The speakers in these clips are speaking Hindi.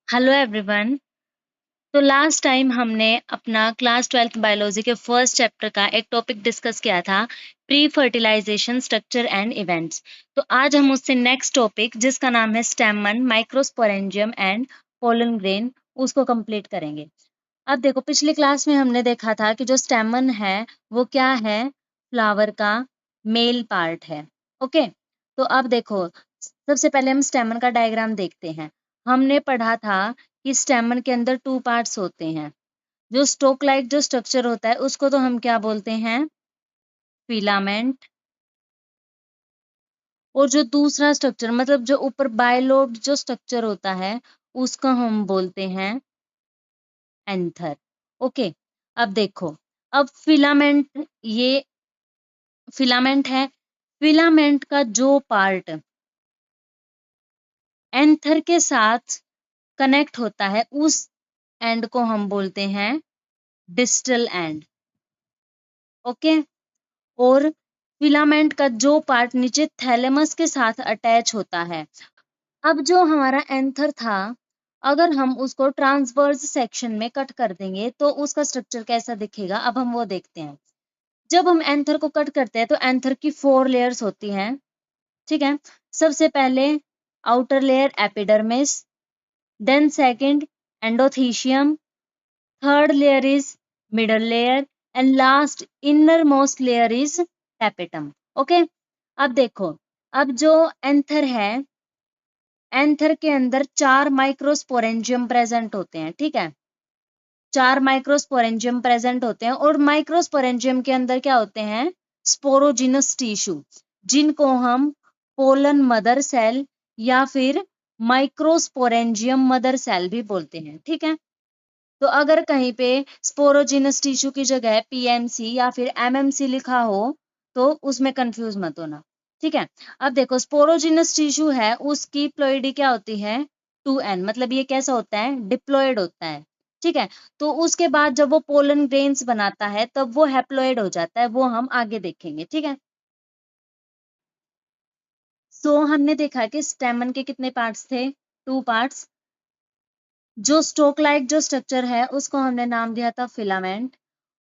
Hello everyone. तो लास्ट टाइम हमने अपना क्लास 12th बायोलॉजी के फर्स्ट चैप्टर का एक टॉपिक डिस्कस किया था, pre fertilisation structure and events. तो आज हम उससे नेक्स्ट टॉपिक जिसका नाम है stamen, microsporangium and pollen grain, उसको कंप्लीट करेंगे। अब देखो, पिछली क्लास में हमने देखा था कि जो स्टेमन है वो क्या है, फ्लावर का मेल पार्ट है। ओके, तो अब देखो, सबसे पहले हम स्टेमन का डायग्राम देखते हैं। हमने पढ़ा था कि स्टेमन के अंदर टू पार्ट्स होते हैं। जो स्टोक लाइक जो स्ट्रक्चर होता है उसको तो हम क्या बोलते हैं, फिलामेंट। और जो दूसरा स्ट्रक्चर मतलब जो ऊपर बायलोब जो स्ट्रक्चर होता है उसको हम बोलते हैं एंथर। ओके, अब देखो, अब फिलामेंट, ये फिलामेंट है। फिलामेंट का जो पार्ट एंथर के साथ कनेक्ट होता है उस एंड को हम बोलते हैं डिस्टल एंड। ओके, और फिलामेंट का जो पार्ट नीचे थैलेमस के साथ अटैच होता है। अब जो हमारा एंथर था, अगर हम उसको ट्रांसवर्स सेक्शन में कट कर देंगे तो उसका स्ट्रक्चर कैसा दिखेगा, अब हम वो देखते हैं। जब हम एंथर को कट करते हैं तो एंथर की 4 लेयर्स होती हैं। ठीक है, सबसे पहले outer layer epidermis, then second endothecium, third layer is middle layer, and last inner most layer is tapetum. Okay, अब देखो, अब जो एंथर है, एंथर के अंदर 4 माइक्रोस्पोरेंजियम प्रेजेंट होते हैं। ठीक है, 4 माइक्रोस्पोरेंजियम प्रेजेंट होते हैं, और माइक्रोस्पोरेंजियम के अंदर क्या होते हैं, स्पोरोजिनस टिश्यू, जिनको हम पोलन मदर सेल या फिर माइक्रोस्पोरेंजियम मदर सेल भी बोलते हैं। ठीक है, तो अगर कहीं पे स्पोरोजिनस टिश्यू की जगह पीएमसी या फिर एमएमसी लिखा हो तो उसमें कंफ्यूज मत होना। ठीक है, अब देखो, स्पोरोजिनस टिश्यू है उसकी प्लोइडी क्या होती है, 2n, मतलब ये कैसा होता है, डिप्लॉयड होता है। ठीक है, तो उसके बाद जब वो पोलन ग्रेन्स बनाता है तब वो हैप्लॉयड हो जाता है, वो हम आगे देखेंगे। ठीक है, सो हमने देखा कि स्टेमन के कितने पार्ट्स थे, 2 पार्ट्स। जो स्टोक लाइक जो स्ट्रक्चर है उसको हमने नाम दिया था फिलामेंट,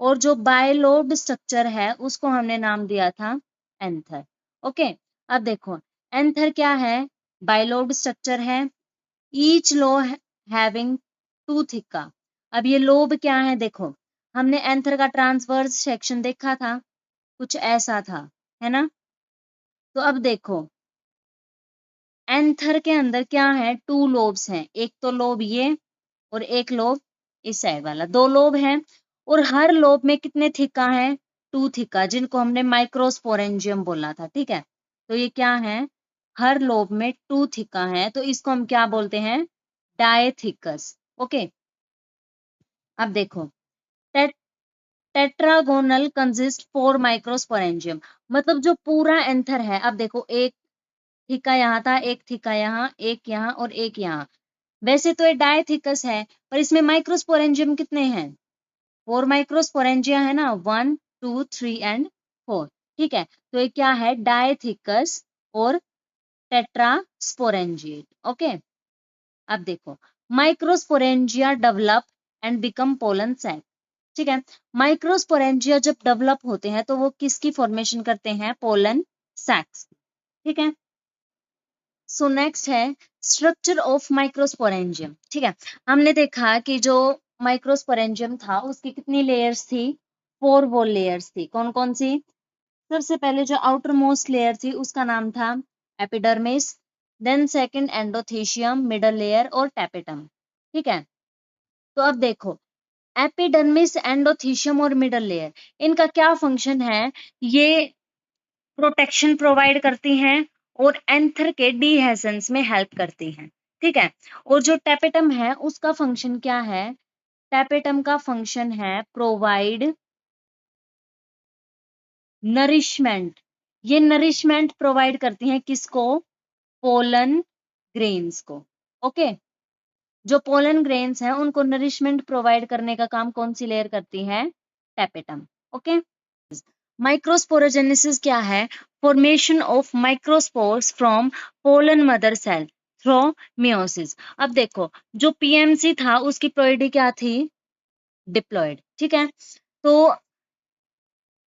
और जो बायलोब्ड स्ट्रक्चर है उसको हमने नाम दिया था एंथर। ओके, अब देखो, एंथर क्या है, बायलोब्ड स्ट्रक्चर है, ईच लो हैविंग 2 थिका। अब ये लोब क्या है, देखो, हमने एंथर का ट्रांसवर्स सेक्शन देखा था, कुछ ऐसा था, है ना। तो अब देखो, एंथर के अंदर क्या है, 2 लोब्स हैं, एक तो लोब ये और एक लोब इस साइड वाला, 2 लोब हैं। और हर लोब में कितने थिका हैं, 2 थिका, जिनको हमने माइक्रोस्पोरेंजियम बोला था। ठीक है, तो ये क्या है, हर लोब में 2 थिका है, तो इसको हम क्या बोलते हैं, डायथिकस। ओके, अब देखो, टेट टेट्रागोनल कंसिस्ट 4 माइक्रोस्पोरेंजियम, मतलब जो पूरा एंथर है, अब देखो, एक थिका यहाँ था, एक थिका यहाँ, एक यहाँ और एक यहाँ। वैसे तो ये डायथिकस है, पर इसमें माइक्रोस्पोरेंजियम कितने हैं, 4 माइक्रोस्पोरेंजिया है ना, 1 2 3 एंड 4। ठीक है, तो ये क्या है, डायथिकस और टेट्रास्पोरेंजिएट। ओके, अब देखो, microsporangia develop and become pollen sac. ठीक है, माइक्रोस्पोरेंजिया जब डेवलप होते हैं तो वो किसकी फॉर्मेशन करते हैं, पोलन सैक्स। ठीक है, सो नेक्स्ट है स्ट्रक्चर ऑफ माइक्रोस्पोरेंजियम। ठीक है, हमने देखा कि जो माइक्रोस्पोरेंजियम था उसकी कितनी लेयर्स थी, 4 वॉल लेयर्स थी। कौन कौन सी, सबसे पहले जो आउटर मोस्ट लेयर थी उसका नाम था epidermis, then second endothecium, middle layer और टैपेटम। ठीक है, तो अब देखो, एपिडर्मिस, एंडोथेशियम और मिडल लेयर, इनका क्या फंक्शन है, ये प्रोटेक्शन प्रोवाइड करती हैं और एंथर के डीहेसेंस में हेल्प करती हैं। ठीक है, और जो टैपेटम है उसका फंक्शन क्या है, टैपेटम का फंक्शन है प्रोवाइड नरिशमेंट। ये नरिशमेंट प्रोवाइड करती हैं किसको, पोलन ग्रेन्स को। ओके, जो पोलन ग्रेन्स हैं उनको नरिशमेंट प्रोवाइड करने का काम कौन सी लेयर करती है, टैपेटम। ओके, माइक्रोस्पोरोजेनेसिस क्या है, formation of microspores from pollen mother cell. Through meiosis. अब देखो जो पीएमसी था उसकी प्लोइडी क्या थी, डिप्लॉयड, ठीक है। तो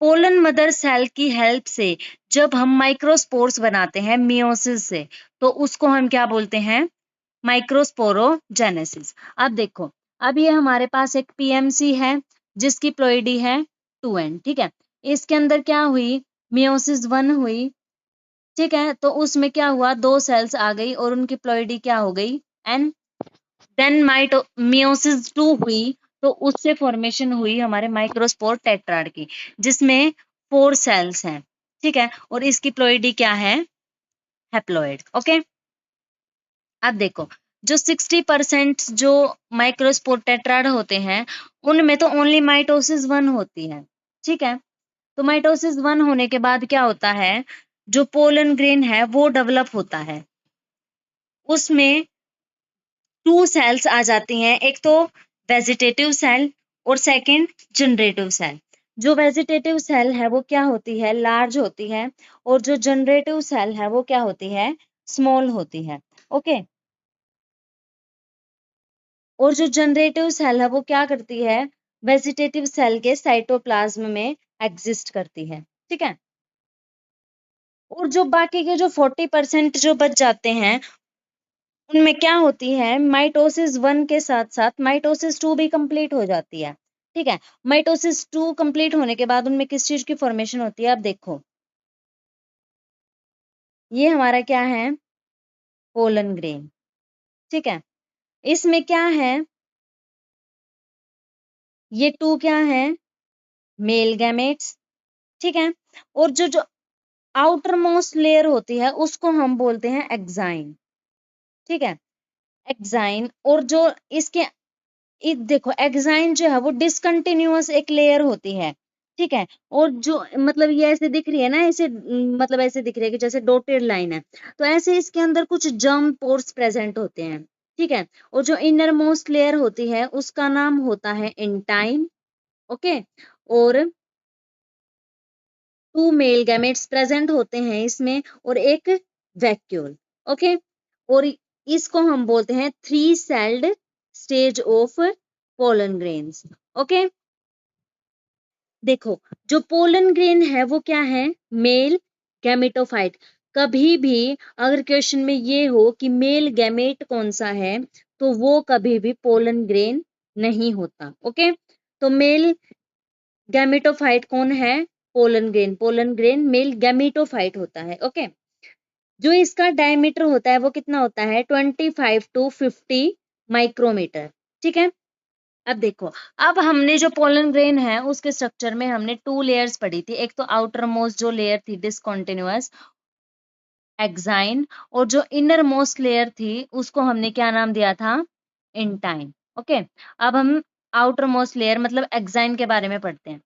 पोलन मदर सेल की हेल्प से जब हम माइक्रोस्पोर्स बनाते हैं मियोसिस से, तो उसको हम क्या बोलते हैं, माइक्रोस्पोरोजेनेसिस। अब देखो, अब ये हमारे पास एक पीएमसी है जिसकी प्लोइडी है 2n, ठीक है। इसके अंदर क्या हुई, मियोसिस 1 हुई, ठीक है। तो उसमें क्या हुआ, 2 सेल्स आ गई और उनकी प्लोइडी क्या हो गई, n। देन मियोसिस 2 हुई, तो उससे फॉर्मेशन हुई हमारे माइक्रोस्पोर टेट्राड की, जिसमें 4 सेल्स हैं, ठीक है। और इसकी प्लोइडी क्या है, हैप्लोइड, ओके। अब देखो जो 60% जो माइक्रोस्पोर टेट्राड होते हैं उनमें तो ओनली माइटोसिस 1 होती है, ठीक है। तो माइटोसिस 1 होने के बाद क्या होता है, जो पोलन ग्रेन है वो डेवलप होता है, उसमें 2 सेल्स आ जाती हैं, एक तो वेजिटेटिव सेल और सेकंड जनरेटिव सेल। जो वेजिटेटिव सेल है वो क्या होती है, लार्ज होती है, और जो जनरेटिव सेल है वो क्या होती है, स्मॉल होती है, ओके। और जो जनरेटिव सेल है वो क्या करती है, वेजिटेटिव सेल के साइटोप्लाज्म में एग्जिस्ट करती है, ठीक है। और जो बाकी के जो 40% जो बच जाते हैं उनमें क्या होती है, माइटोसिस 1 के साथ साथ माइटोसिस 2 भी कंप्लीट हो जाती है, ठीक है। माइटोसिस 2 कंप्लीट होने के बाद उनमें किस चीज की फॉर्मेशन होती है, अब देखो ये हमारा क्या है, पोलन ग्रेन, ठीक है। इसमें क्या है, ये 2 क्या है, मेल गैमेट्स, ठीक है। और जो जो आउटर मोस्ट लेयर होती है उसको हम बोलते हैं एक्साइन, ठीक है, एक्साइन। और जो इसके देखो एक्साइन जो है वो डिसकंटिन्यूअस एक लेयर होती है, ठीक है। और जो मतलब ये ऐसे दिख रही है ना, ऐसे मतलब ऐसे दिख रही है कि जैसे डॉटेड लाइन है, तो ऐसे इसके अंदर कुछ जर्म पोर्स प्रेजेंट होते हैं, ठीक है। और जो इनर मोस्ट लेयर होती है उसका नाम होता है इंटाइन, ओके। और 2 मेल गैमेट्स प्रेजेंट होते हैं इसमें और एक वैक्यूल, ओके। और इसको हम बोलते हैं 3 sailed stage of pollen grains, okay. देखो जो पोलन ग्रेन है वो क्या है, मेल गैमेटोफाइट। कभी भी अगर क्वेश्चन में ये हो कि मेल गैमेट कौन सा है, तो वो कभी भी पोलन ग्रेन नहीं होता, ओके। तो मेल गैमेटोफाइट कौन है, pollen grain. Pollen grain male gametophyte होता है, ओके। जो इसका डायमीटर होता है वो कितना होता है, 25 to 50 माइक्रोमीटर, ठीक है। अब देखो, अब हमने जो पोलन ग्रेन है उसके स्ट्रक्चर में हमने 2 लेयर्स पढ़ी थी, एक तो आउटर मोस्ट जो लेयर थी डिसकंटिन्यूअस एक्साइन, और जो इनर मोस्ट लेयर थी उसको हमने क्या नाम दिया था, इंटाइन, ओके। अब हम आउटर मोस्ट लेयर मतलब एक्साइन के बारे में पढ़ते हैं।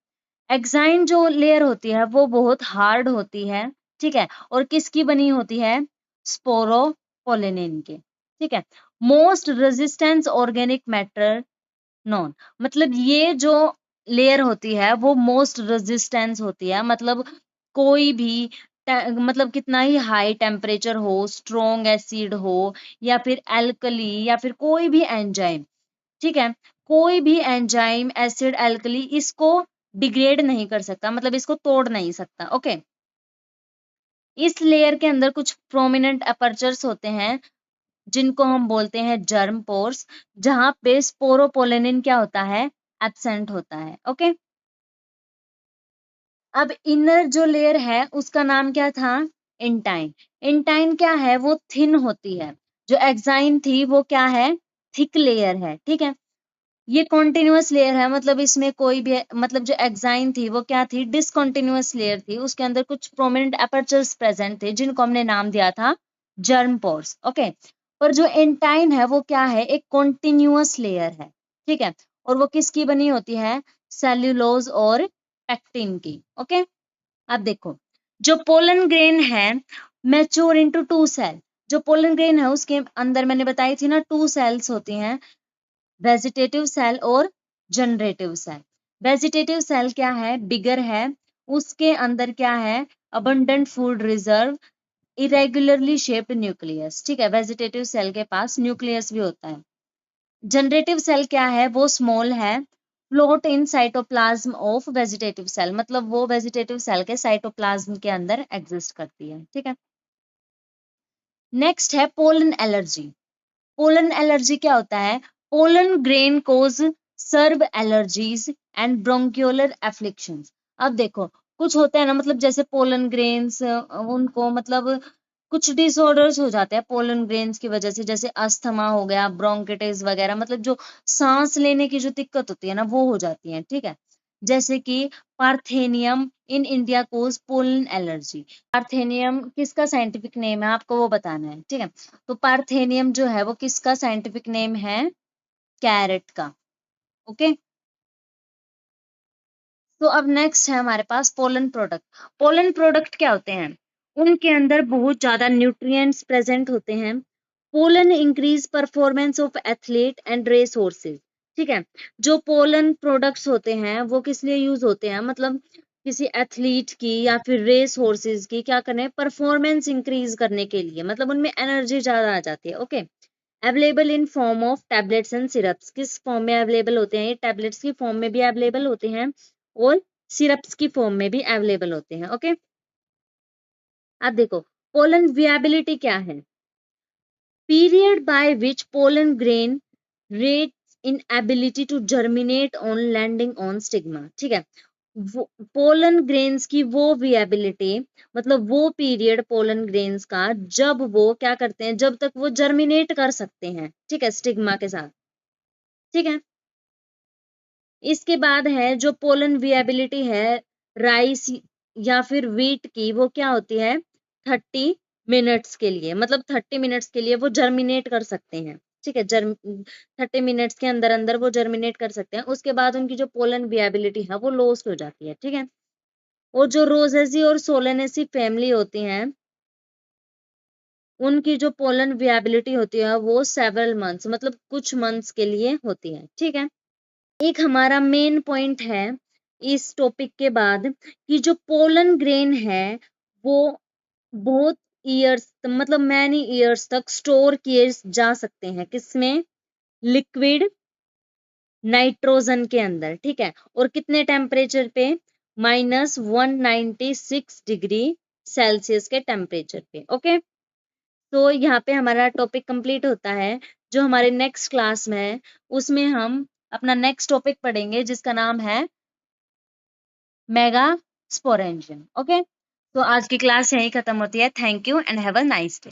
एक्साइन जो लेयर होती है वो बहुत हार्ड होती है, ठीक है। और किसकी बनी होती है, स्पोरोपोलिनिन के, ठीक है। Most resistance organic matter non, मतलब ये जो लेयर होती है वो मोस्ट रेजिस्टेंस होती है, मतलब कोई भी मतलब कितना ही हाई टेम्परेचर हो, स्ट्रॉन्ग एसिड हो, या फिर एल्कली, या फिर कोई भी एंजाइम, ठीक है। कोई भी एंजाइम एसिड एल्कली इसको डिग्रेड नहीं कर सकता, मतलब इसको तोड़ नहीं सकता, ओके। इस लेयर के अंदर कुछ प्रोमिनेंट अपर्चर्स होते हैं जिनको हम बोलते हैं जर्म पोर्स, जहां पे स्पोरोपोलेनिन क्या होता है, एब्सेंट होता है, ओके। अब इनर जो लेयर है उसका नाम क्या था, इंटाइन। इंटाइन क्या है, वो थिन होती है। जो एक्साइन थी वो क्या है, थिक लेयर है, ठीक है। ये कॉन्टिन्यूअस लेयर है, मतलब इसमें कोई भी मतलब जो एक्साइन थी वो क्या थी, डिसकॉन्टिन्यूअस लेयर थी, उसके अंदर कुछ प्रोमिनेंट अपर्चर्स प्रेजेंट थे जिनको हमने नाम दिया था जर्म पोर्स, ओके। पर जो एंटाइन है वो क्या है, एक कॉन्टिन्यूअस लेयर है, ठीक है। और वो किसकी बनी होती है, सेल्यूलोज और पेक्टिन की, ओके। अब देखो जो पोलन ग्रेन है मैच्योर इनटू 2 सेल। जो पोलन ग्रेन है उसके अंदर मैंने बताई थी ना 2 सेल्स होती हैं, वेजिटेटिव सेल और जनरेटिव सेल। वेजिटेटिव सेल क्या है, बिगर है, उसके अंदर क्या है, abundant food reserve, irregularly shaped nucleus, ठीक है, वेजिटेटिव सेल के पास न्यूक्लियस भी होता है। जनरेटिव सेल क्या है, वो स्मॉल है, float in cytoplasm of vegetative cell, मतलब वो वेजिटेटिव सेल के साइटोप्लाज्म के अंदर एग्जिस्ट करती है, ठीक है। नेक्स्ट है पोलन एलर्जी। पोलन एलर्जी क्या होता है, pollen grain cause severe allergies and bronchiolar afflictions. अब देखो कुछ होते हैं ना, मतलब जैसे पोलन ग्रेन्स, उनको मतलब कुछ डिसऑर्डर्स हो जाते हैं पोलन ग्रेन्स की वजह से, जैसे अस्थमा हो गया, ब्रोंकिटिस वगैरह, मतलब जो सांस लेने की जो दिक्कत होती है ना वो हो जाती है, ठीक है। जैसे कि parthenium in India cause pollen allergy. Parthenium किसका साइंटिफिक नेम है, आपको वो बताना है, ठीक है। तो पार्थेनियम जो है वो किसका साइंटिफिक नेम है, कैरेट का, ओके। तो अब नेक्स्ट है हमारे पास पोलन प्रोडक्ट। पोलन प्रोडक्ट क्या होते हैं, उनके अंदर बहुत ज्यादा न्यूट्रिएंट्स प्रेजेंट होते हैं। Pollen increase performance of athlete and race horses, ठीक है। जो पोलन प्रोडक्ट्स होते हैं वो किस लिए यूज होते हैं, मतलब किसी एथलीट की या फिर रेस हॉर्सेस की क्या करने, परफॉर्मेंस इंक्रीज करने के लिए, मतलब उनमें एनर्जी ज्यादा आ जाती है, okay. Available in form of tablets and syrups, किस फॉर्म में अवेलेबल होते हैं, ये टैबलेट्स की फॉर्म में भी अवेलेबल होते हैं और सिरप्स की फॉर्म में भी अवेलेबल होते हैं, ओके। अब देखो पोलन विएबिलिटी क्या है, period by which pollen grain retains ability to germinate on landing on stigma, ठीक है। पोलन ग्रेन्स की वो विएबिलिटी, मतलब वो पीरियड पोलन ग्रेन्स का जब वो क्या करते हैं, जब तक वो जर्मिनेट कर सकते हैं, ठीक है, स्टिग्मा के साथ, ठीक है। इसके बाद है जो पोलन विएबिलिटी है राइस या फिर व्हीट की, वो क्या होती है, 30 मिनट्स के लिए, मतलब 30 मिनट्स के लिए वो जर्मिनेट कर सकते हैं, ठीक है। 30 मिनट्स के अंदर अंदर वो जर्मिनेट कर सकते हैं, उसके बाद उनकी जो पोलन विएबिलिटी है वो लॉस्ट हो जाती है, ठीक है। और जो रोजेसी और सोलेनेसी फैमिली होती हैं, उनकी जो पोलन विएबिलिटी होती है वो सेवरल मंथ्स, मतलब कुछ मंथ्स के लिए होती है, ठीक है। एक हमारा मेन पॉइंट है इस टॉपिक के बाद कि जो पोलन ग्रेन है वो बहुत ईयर्स, मतलब मैनी ईयर्स तक स्टोर किए जा सकते हैं, किसमें, लिक्विड नाइट्रोजन के अंदर, ठीक है। और कितने टेम्परेचर पे, -196 डिग्री सेल्सियस के टेम्परेचर पे, ओके। तो यहाँ पे हमारा टॉपिक कंप्लीट होता है। जो हमारे नेक्स्ट क्लास में है उसमें हम अपना नेक्स्ट टॉपिक पढ़ेंगे जिसका नाम है मेगा स्पोरेंजियम, ओके। तो आज की क्लास यहीं खत्म होती है। Thank you and have a nice day.